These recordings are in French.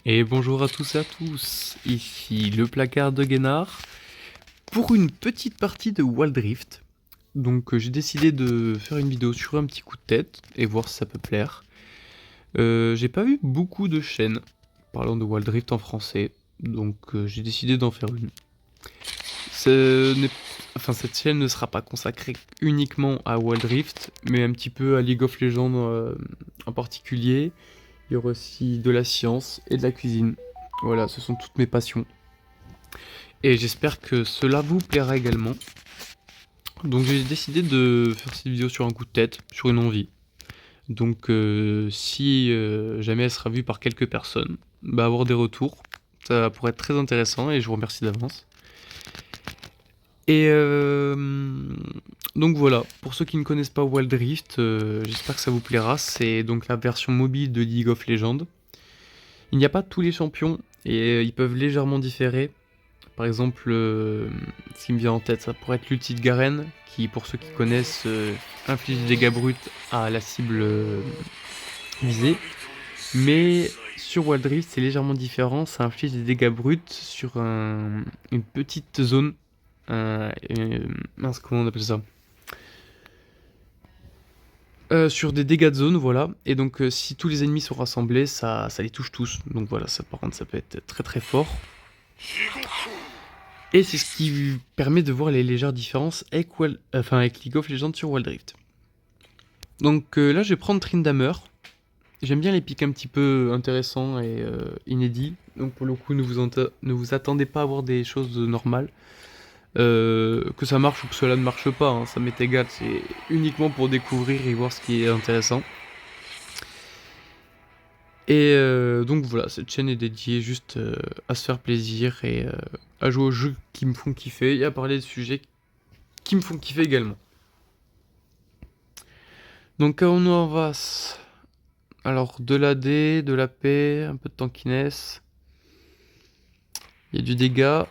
Et bonjour à tous et à tous, ici le placard de Guénard pour une petite partie de Wild Rift. Donc j'ai décidé de faire une vidéo sur un petit coup de tête et voir si ça peut plaire. J'ai pas vu beaucoup de chaînes parlant de Wild Rift en français, donc j'ai décidé d'en faire une. Cette chaîne ne sera pas consacrée uniquement à Wild Rift, mais un petit peu à League of Legends en particulier. Il y aura aussi de la science et de la cuisine. Voilà, ce sont toutes mes passions. Et j'espère que cela vous plaira également. Donc j'ai décidé de faire cette vidéo sur un coup de tête, sur une envie. Donc si jamais elle sera vue par quelques personnes, bah avoir des retours, ça pourrait être très intéressant et je vous remercie d'avance. Et donc voilà, pour ceux qui ne connaissent pas Wild Rift, j'espère que ça vous plaira. C'est donc la version mobile de League of Legends. Il n'y a pas tous les champions et ils peuvent légèrement différer. Par exemple, ce qui me vient en tête, ça pourrait être l'ulti de Garen, qui, pour ceux qui connaissent, inflige des dégâts bruts à la cible visée. Mais sur Wild Rift, c'est légèrement différent, ça inflige des dégâts bruts sur une petite zone. Mince, comment on appelle ça sur des dégâts de zone, voilà. Et donc, si tous les ennemis sont rassemblés, ça les touche tous. Donc voilà, ça par contre, ça peut être très très fort. Et c'est ce qui permet de voir les légères différences avec League of Legends sur Wild Rift. Donc là, je vais prendre Tryndamere. J'aime bien les pics un petit peu intéressants et inédits. Donc pour le coup, ne vous attendez pas à voir des choses normales. Que ça marche ou que cela ne marche pas, hein, ça m'est égal. C'est uniquement pour découvrir et voir ce qui est intéressant. Et donc voilà, cette chaîne est dédiée juste à se faire plaisir et à jouer aux jeux qui me font kiffer et à parler de sujets qui me font kiffer également. Donc on en va. Alors de l'AD, de la paix, un peu de tankiness. Il y a du dégât.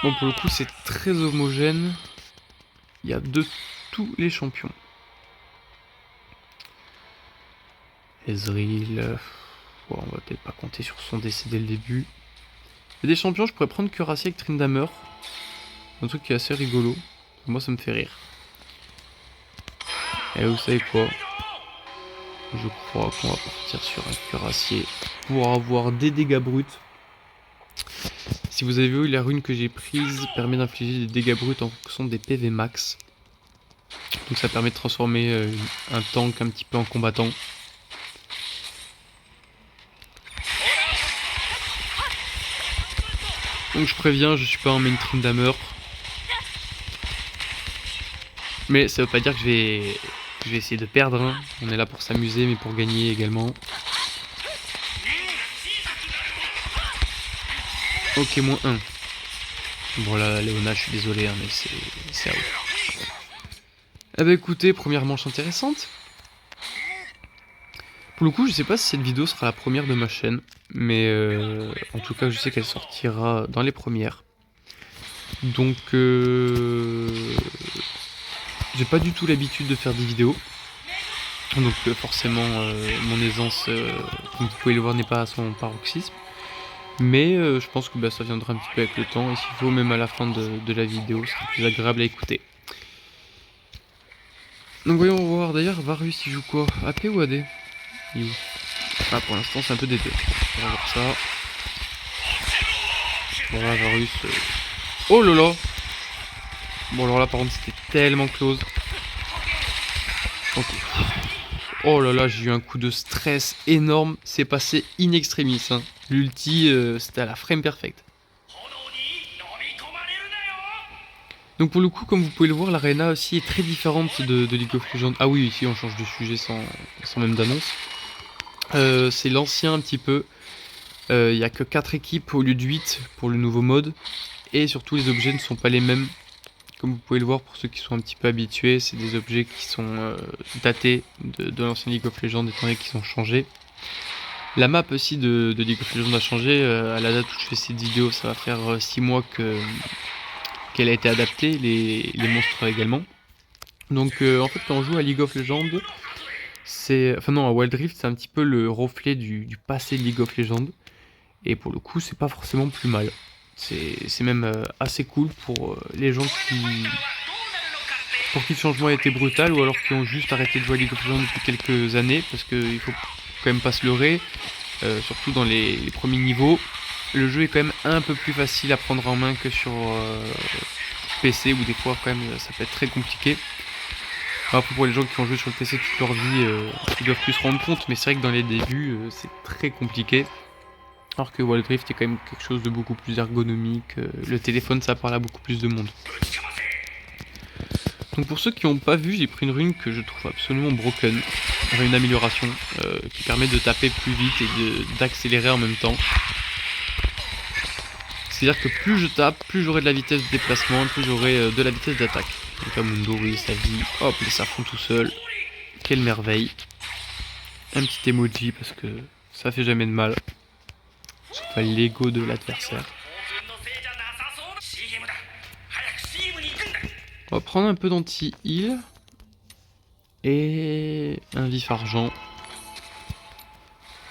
Bon pour le coup c'est très homogène. Il y a de tous les champions. Ezreal. Bon, on va peut-être pas compter sur son décès dès le début. Il y a des champions, je pourrais prendre Curassier avec Tryndamere. Un truc qui est assez rigolo. Moi ça me fait rire. Et vous savez quoi? Je crois qu'on va partir sur un cuirassier pour avoir des dégâts bruts. Si vous avez vu, la rune que j'ai prise permet d'infliger des dégâts bruts en fonction des PV max. Donc ça permet de transformer un tank un petit peu en combattant. Donc je préviens, je suis pas en main Tryndamere. Mais ça veut pas dire que je vais essayer de perdre. Hein. On est là pour s'amuser, mais pour gagner également. Ok, moins 1. Bon là, Léona, je suis désolé, hein, mais c'est à vous. Ah bah écoutez, première manche intéressante. Pour le coup, je sais pas si cette vidéo sera la première de ma chaîne, mais en tout cas, je sais qu'elle sortira dans les premières. Donc, j'ai pas du tout l'habitude de faire des vidéos. Donc forcément, mon aisance, comme vous pouvez le voir, n'est pas à son paroxysme. Mais je pense que ça viendra un petit peu avec le temps. Et s'il faut, même à la fin de la vidéo, ce sera plus agréable à écouter. Donc voyons voir. D'ailleurs, Varus, il joue quoi? AP ou AD? Ah, pour l'instant, c'est un peu des deux. On va voir ça. Bon là, Varus... Oh là là! Bon alors là, par contre, c'était tellement close. Ok. Oh là là, j'ai eu un coup de stress énorme. C'est passé in extremis. Hein. L'ulti, c'était à la frame perfect. Donc pour le coup, comme vous pouvez le voir, l'arena aussi est très différente de League of Legends. Ah oui, ici on change de sujet sans même d'annonce. C'est l'ancien un petit peu. Il n'y a que 4 équipes au lieu de 8 pour le nouveau mode. Et surtout les objets ne sont pas les mêmes. Comme vous pouvez le voir pour ceux qui sont un petit peu habitués, c'est des objets qui sont datés de l'ancien League of Legends étant donné qu'ils ont changé. La map aussi de League of Legends a changé. À la date où je fais cette vidéo, ça va faire 6 mois qu'elle a été adaptée, les monstres également. Donc en fait quand on joue à League of Legends, Enfin non, Wild Rift, c'est un petit peu le reflet du passé de League of Legends. Et pour le coup, c'est pas forcément plus mal. C'est même assez cool pour les gens pour qui le changement a été brutal ou alors qui ont juste arrêté de jouer à League of Legends depuis quelques années. Parce qu'il faut quand même pas se leurrer, surtout dans les premiers niveaux. Le jeu est quand même un peu plus facile à prendre en main que sur PC où des fois quand même ça peut être très compliqué. Après pour les gens qui ont joué sur le PC toute leur vie, ils doivent plus se rendre compte, mais c'est vrai que dans les débuts c'est très compliqué. Alors que Wild Rift est quand même quelque chose de beaucoup plus ergonomique, le téléphone ça parle à beaucoup plus de monde. Donc pour ceux qui n'ont pas vu, j'ai pris une rune que je trouve absolument broken, enfin une amélioration qui permet de taper plus vite et d'accélérer en même temps. C'est-à-dire que plus je tape, plus j'aurai de la vitesse de déplacement, plus j'aurai de la vitesse d'attaque. Donc Amundo, oui, sa vie, hop, les fond tout seul. Quelle merveille. Un petit emoji parce que ça fait jamais de mal. Sauf à l'ego de l'adversaire. On va prendre un peu d'anti-heal. Et un vif argent.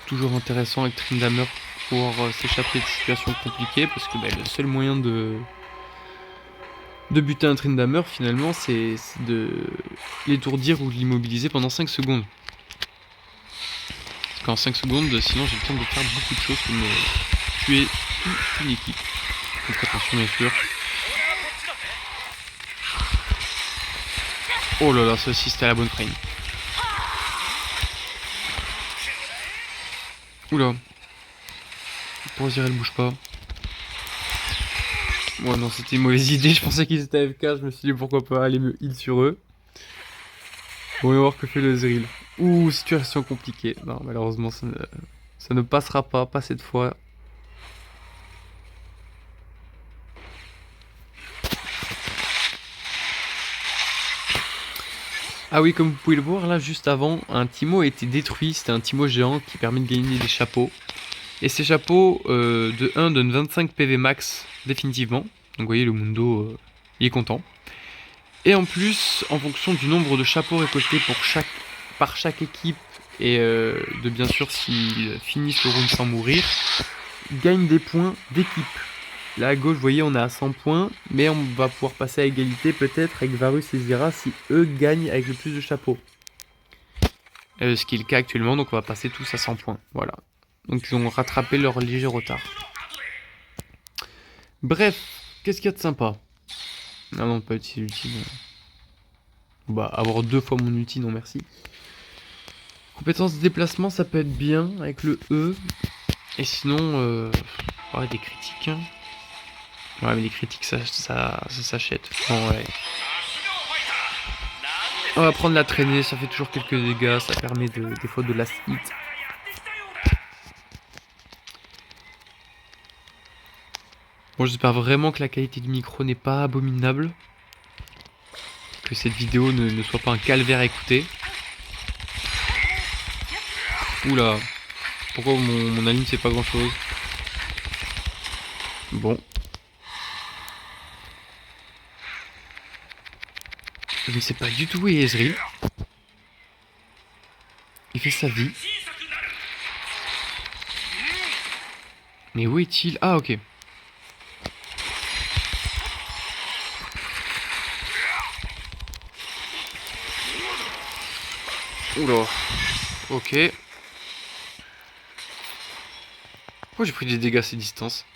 Toujours intéressant avec Tryndamere pour s'échapper de situations compliquées. Parce que le seul moyen de buter un Tryndamere finalement c'est de l'étourdir ou de l'immobiliser pendant 5 secondes. Parce qu'en 5 secondes, sinon j'ai le temps de faire beaucoup de choses comme tuer toute une équipe. Donc attention bien sûr. Oh là là, ça aussi c'était à la bonne frame. Oula. Pour dire elle bouge pas. Ouais non, c'était une mauvaise idée, je pensais qu'ils étaient AFK, je me suis dit pourquoi pas aller me heal sur eux. Bon, on va voir que fait le Ezreal. Ouh, situation compliquée. Non, malheureusement ça ne passera pas cette fois. Ah oui, comme vous pouvez le voir, là juste avant, un Timo a été détruit. C'était un Timo géant qui permet de gagner des chapeaux. Et ces chapeaux, de 1, donnent 25 PV max définitivement. Donc vous voyez, le Mundo, il est content. Et en plus, en fonction du nombre de chapeaux récoltés par chaque équipe, et de bien sûr s'ils finissent le round sans mourir, ils gagnent des points d'équipe. Là à gauche, vous voyez, on est à 100 points, mais on va pouvoir passer à égalité peut-être avec Varus et Zyra si eux gagnent avec le plus de chapeaux. Ce qui est le cas actuellement, donc on va passer tous à 100 points. Voilà. Donc ils ont rattrapé leur léger retard. Bref, qu'est-ce qu'il y a de sympa? Ah non, pas utile l'ulti. Bah, avoir 2 fois mon ulti, non merci. Compétence de déplacement, ça peut être bien avec le E. Et sinon, ouais, des critiques. Hein. Ouais, mais les critiques, ça s'achète. Bon, ouais. On va prendre la traînée, ça fait toujours quelques dégâts, ça permet des fois de last hit. Bon, j'espère vraiment que la qualité du micro n'est pas abominable. Que cette vidéo ne soit pas un calvaire à écouter. Oula. Pourquoi mon alim c'est pas grand chose? Bon. Je ne sais pas du tout où est Ezreal. Il fait sa vie. Mais où est-il? Ah ok. Oula. Ok. Pourquoi j'ai pris des dégâts à ces distances?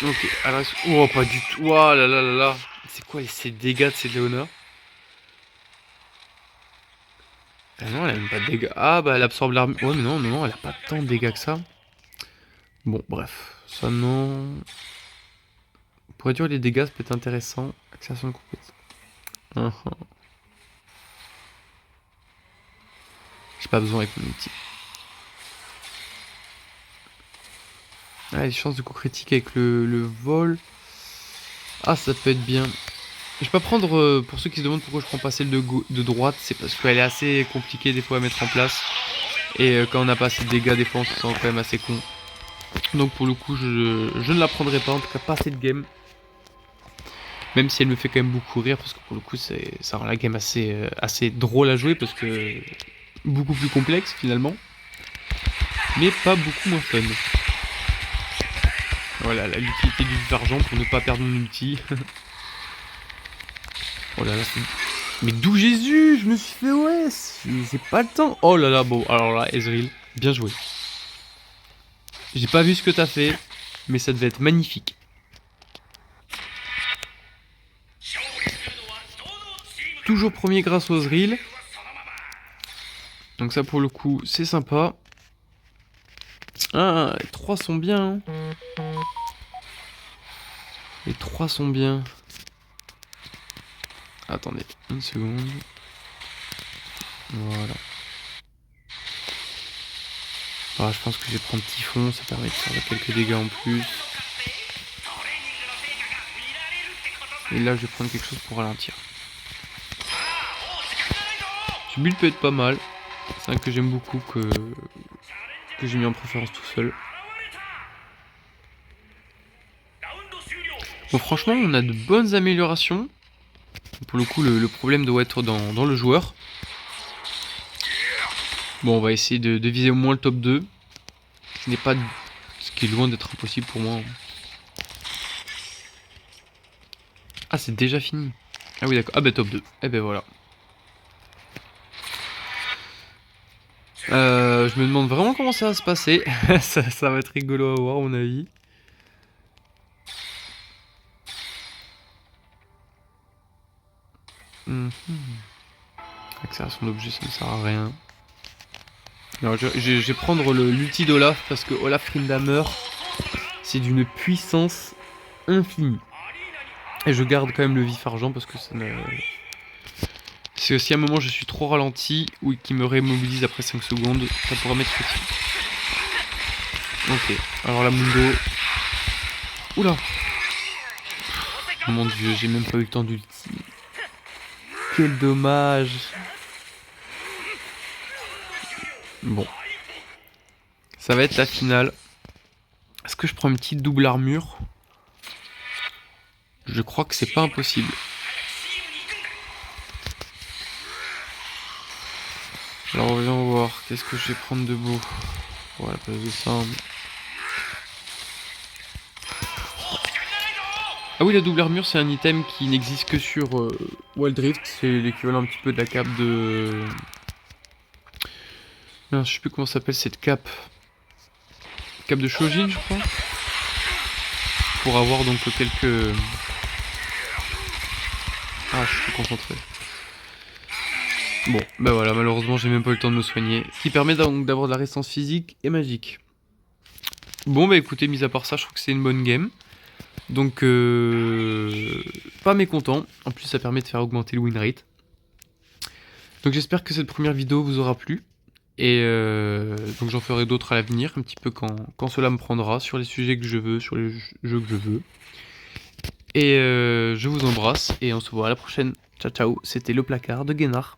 Ok, alors... Oh, pas du tout. Oh là là là là. C'est quoi ces dégâts de ces Léona? Ah non, elle a même pas de dégâts. Ah bah elle absorbe l'arme. Ouais mais non, non, non, elle a pas tant de dégâts que ça. Bon, bref. Ça non... Pour réduire les dégâts, ça peut être intéressant. Accélération de compétence. J'ai pas besoin avec mon outil. Ah, les chances de coup critique avec le vol. Ah, ça peut être bien. Je vais pas prendre, pour ceux qui se demandent pourquoi je prends pas celle de droite, c'est parce qu'elle est assez compliquée des fois à mettre en place. Et quand on a pas assez de dégâts, des fois on se sent quand même assez con. Donc pour le coup, je ne la prendrai pas, en tout cas pas cette game. Même si elle me fait quand même beaucoup rire, parce que pour le coup, ça rend la game assez drôle à jouer, parce que beaucoup plus complexe finalement, mais pas beaucoup moins fun. Voilà, l'utilité du vif argent pour ne pas perdre mon ulti. Oh là là, mais d'où Jésus? Je me suis fait ouais, j'ai pas le temps. Oh là là, bon, alors là, Ezreal, bien joué. J'ai pas vu ce que t'as fait, mais ça devait être magnifique. Toujours premier grâce aux Ezreal. Donc ça pour le coup, c'est sympa. Ah, les 3 sont bien. Hein. Les 3 sont bien. Attendez, une seconde. Voilà. Ah, je pense que je vais prendre Typhon, ça permet de faire quelques dégâts en plus. Et là, je vais prendre quelque chose pour ralentir. Ce build peut être pas mal. C'est un que j'aime beaucoup, que j'ai mis en préférence tout seul. Bon, franchement, on a de bonnes améliorations. Pour le coup, le problème doit être dans le joueur. Bon, on va essayer de viser au moins le top 2. Ce qui est loin d'être impossible pour moi. Ah, c'est déjà fini. Ah oui, d'accord. Ah bah top 2. Eh ben voilà. Je me demande vraiment comment ça va se passer. ça va être rigolo à voir, à mon avis. Accélération d'objet, ça ne sert à rien. Alors, je vais prendre l'ulti d'Olaf parce que Olaf Tryndamere, c'est d'une puissance infinie. Et je garde quand même le vif argent parce que ça ne... C'est aussi un moment je suis trop ralenti ou qui me rémobilise après 5 secondes, ça pourra m'être utile. Ok, alors la Mundo. Oula! Oh mon dieu, j'ai même pas eu le temps d'ulti. Quel dommage! Bon. Ça va être la finale. Est-ce que je prends une petite double armure? Je crois que c'est pas impossible. Alors voyons voir, qu'est-ce que je vais prendre de beau? Pour la place de ça. Ah oui, la double armure, c'est un item qui n'existe que sur Wild Rift. C'est l'équivalent un petit peu de la cape de... Non, je sais plus comment s'appelle cette cape. Cape de Shojin, je crois. Pour avoir donc quelques... Ah, je suis concentré. Bon, bah voilà, malheureusement, j'ai même pas eu le temps de me soigner. Ce qui permet donc d'avoir de la résistance physique et magique. Bon, bah écoutez, mis à part ça, je trouve que c'est une bonne game. Donc, pas mécontent. En plus, ça permet de faire augmenter le win rate. Donc, j'espère que cette première vidéo vous aura plu. Et donc, j'en ferai d'autres à l'avenir, un petit peu quand cela me prendra, sur les sujets que je veux, sur les jeux que je veux. Et je vous embrasse et on se voit à la prochaine. Ciao, ciao. C'était le placard de Guénard.